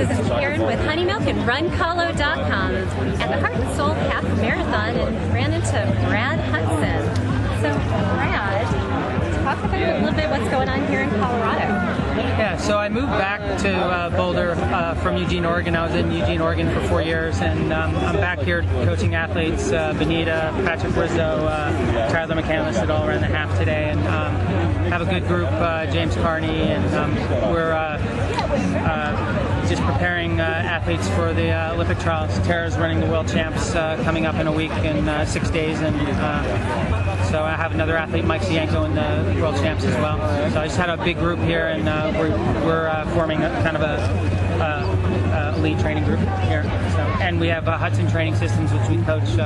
This is Karen with Honey Milk and RunColo.com at the Heart and Soul Half Marathon and ran into Brad Hudson. So Brad, talk about a little bit what's going on here in Colorado. Yeah, so I moved back to Boulder from Eugene, Oregon. I was in Eugene, Oregon for 4 years, and I'm back here coaching athletes, Benita, Patrick Rizzo, Tyler McCandless that all ran the half today, and have a good group, James Carney, and we're just preparing athletes for the Olympic trials. Tara's running the World Champs coming up in a week in 6 days, and so I have another athlete, Mike Zienko, in the World Champs as well. So I just had a big group here, and we're forming kind of a elite training group here. So, and we have Hudson Training Systems, which we coach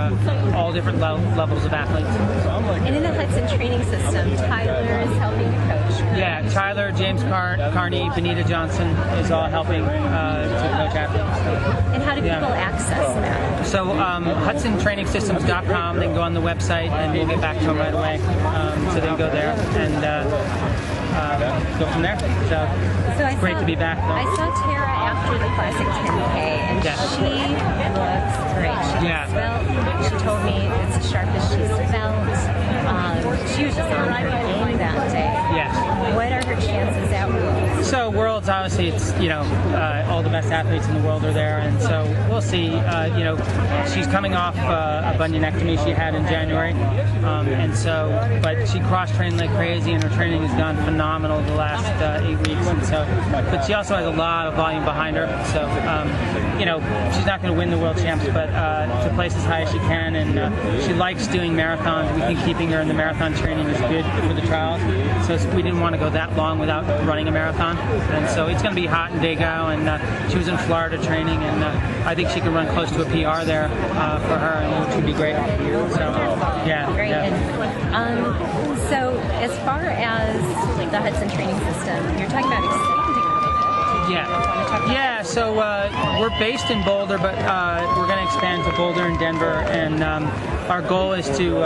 all different levels of athletes. And in the Hudson Training System, Tyler is helping to coach. Right? Yeah, Tyler, James Carney, Benita Johnson is all helping to coach athletes. So, and how do people access that? So HudsonTrainingsystems.com, they can go on the website and we'll get back to them right away. So they can go there and go from there. So it's great to be back. I saw Tara after the Classic 10K, and she looks great. She's svelte. She told me it's as sharp as she's svelte. She was just on her game that day. Yes. What are her chances at Worlds? So Worlds, obviously, it's all the best athletes in the world are there, and so we'll see. She's coming off a bunionectomy she had in January, but she cross-trained like crazy, and her training has gone phenomenal the last 8 weeks, and so. But she also has a lot of volume behind her, so she's not going to win the World Champs, but to place as high as she can, and she likes doing marathons. We think keeping her in the marathon training is good for the trials, so we didn't want to go that long without running a marathon, and so it's going to be hot in Dago, and she was in Florida training, and I think she could run close to a PR there for her, which would be great. So, yeah. Great. Yeah. So as far as the Hudson Training System, you're talking about expanding. Yeah, so we're based in Boulder, but we're going to expand to Boulder and Denver, and our goal is to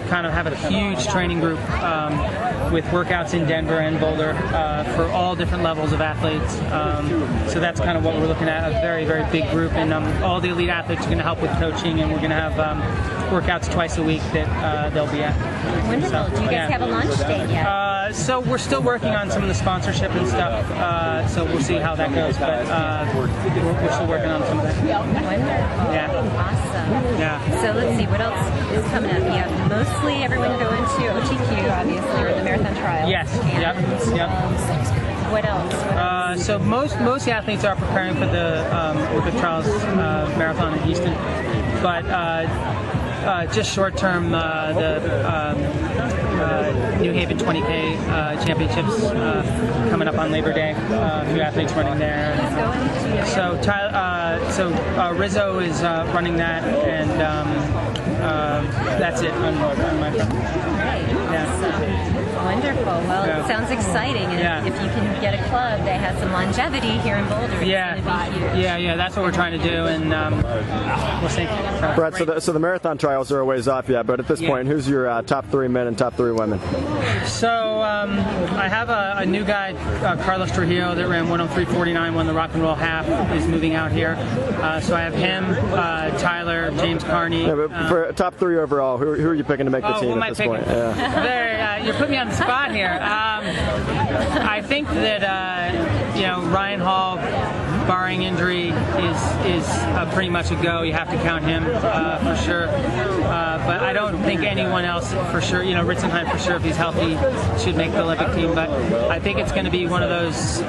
kind of have a huge training group with workouts in Denver and Boulder for all different levels of athletes. So that's kind of what we're looking at, a very, very big group, and all the elite athletes are going to help with coaching, and we're going to have workouts twice a week that they'll be at. Wonderful. So, do you guys have a launch date yet? So we're still working on some of the sponsorship and stuff, so we'll see how that goes, but we're still working on some of that. Wonderful. Yeah. Awesome. Yeah. So let's see, what else is coming up? You have mostly everyone going to OTQ, obviously, or the marathon trials. Yes. And, yep. What else? So most athletes are preparing for the Olympic trials marathon in Houston, but just short term, the New Haven 20K championships coming up on Labor Day. A few athletes running there. So Rizzo is running that, and that's it on my front. Yeah. Wonderful. Well, it sounds exciting, and if you can get a club that has some longevity here in Boulder, it's going to be huge. Yeah, that's what we're trying to do, and we'll see. Brett, so the marathon trials are a ways off yet, but at this point, who's your top 3 men and top 3 women? So I have a new guy, Carlos Trujillo, that ran 103.49, won the Rock and Roll Half, is moving out here. So I have him, Tyler, James Carney. Yeah, but for top 3 overall, who are you picking to make the team at this point? Yeah. You're putting me on the spot here. I think that Ryan Hall, barring injury, is pretty much a go. You have to count him for sure. But I don't think anyone else for sure. Ritzenheim for sure, if he's healthy, should make the Olympic team. But I think it's going to be one of those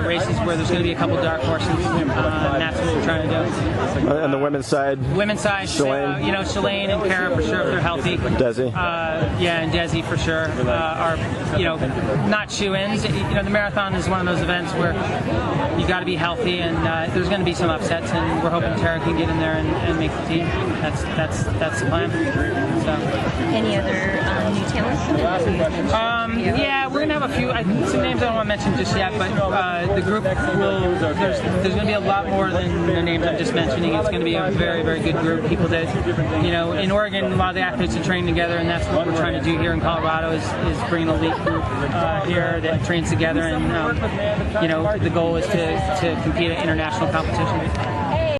races where there's going to be a couple dark horses, and that's what we're trying to do. And the women's side? Shalane. Shalane and Kara for sure if they're healthy. Desi? And Desi for sure are not shoe-ins. The marathon is one of those events where you got to be healthy, and there's going to be some upsets, and we're hoping Tara can get in there and make the team. That's the plan. So. Any other new talents? Yeah, we're gonna have a few. Some names I don't want to mention just yet, but the group will. There's going to be a lot more than the names I'm just mentioning. It's going to be a very, very good group. People that in Oregon, a lot of the athletes are trained together, and that's what we're trying to do here in Colorado is bring an elite group here that trains together, and the goal is to compete international competition.